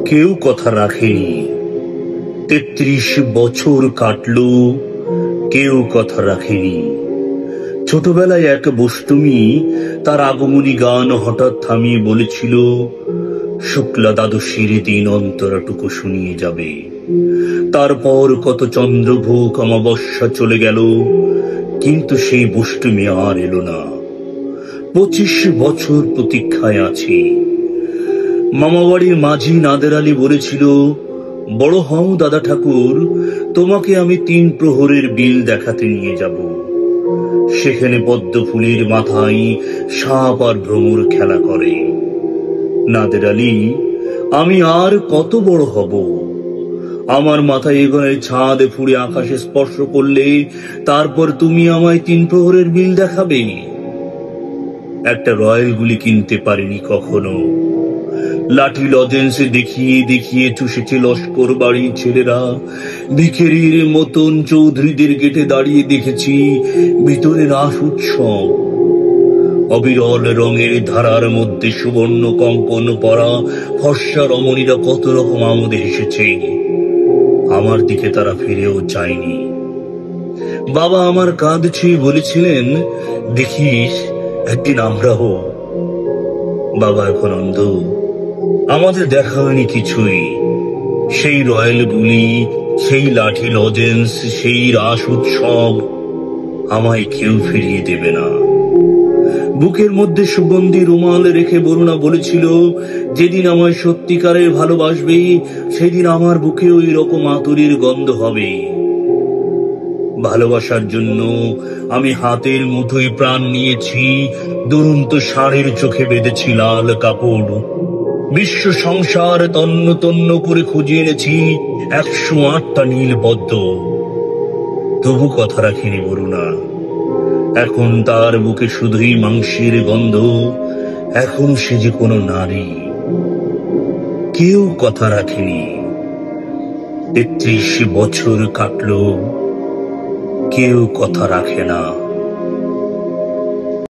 কেউ কথা রাখেনি। ৩৩ বছর কাটলো, কেউ কথা রাখেনি। ছোটবেলায় এক বষ্টমী তার আগমনী গান হঠাৎ থামিয়ে বলেছিল, শুক্লা দ্বাদশীর দিন অন্তরাটুকু শুনিয়ে যাবে। তারপর কত চন্দ্রভোগ অমাবস্যা চলে গেল, কিন্তু সেই বষ্টমী আর এলো না। ২৫ বছর প্রতীক্ষায় আছি। মামাবাড়ির মাঝি নাদের আলী বলেছিল, বড় হও দাদা ঠাকুর, তোমাকে আমি ৩ প্রহরের বিল দেখাতে নিয়ে যাব। সেখানে পদ্ম ফুলের মাথায় সাপ আর ভ্রমর খেলা করে। নাদের আলী, আমি আর কত বড় হব? আমার মাথায় এগোনের ছাদ ফুড়ে আকাশে স্পর্শ করলে তারপর তুমি আমায় ৩ প্রহরের বিল দেখাবে? একটা রয়্যাল গুলি কিনতে পারিনি কখনো। লাঠি লজেন্স দেখিয়ে দেখিয়ে চুষেছে লস্কর বাড়ির ছেলেরা। ভিখেরির মতন চৌধুরীদের গেটে দাঁড়িয়ে দেখেছি ভিতরে রাস উৎসব। অবিরল রঙের ধারার মধ্যে সুবর্ণ কঙ্কন পরা ফর্সা রমণীরা কত রকম আমোদে হেসেছে। আমার দিকে তারা ফিরেও চায়নি। বাবা আমার কাঁধ ছুঁয়ে বলেছিলেন, দেখিস একদিন আমরাও। বাবা এখন অন্ধ, আমাদের দেখা হয়নি কিছুই। সেই রয়্যাল গুলি, সেই লাঠি লজেন্স, সেই রাস উৎসব আমায় কেউ ফিরিয়ে দেবে না। বুকের মধ্যে সুগন্ধি রুমাল রেখে বরুণা বলেছিল, যেদিন আমায় সত্যিকারের ভালোবাসবে সেদিন আমার বুকে ওই রকম আতরের গন্ধ হবে। ভালোবাসার জন্য আমি হাতের মুঠোয় প্রাণ নিয়েছি, দুরন্ত ষাঁড়ের চোখে বেঁধেছি লাল কাপড়। বিশ্ব সংসার তন্ন তন্ন করে খুঁজে এনেছি ১০৮টা নীল পদ্ম। তবু কথা রাখিনি বরুণা। এখন তার বুকে শুধুই মাংসের গন্ধ। এখন সে যে কোনো নারী। কেউ কথা রাখেনি। ৩৩ বছর কাটলো, কেউ কথা রাখে না।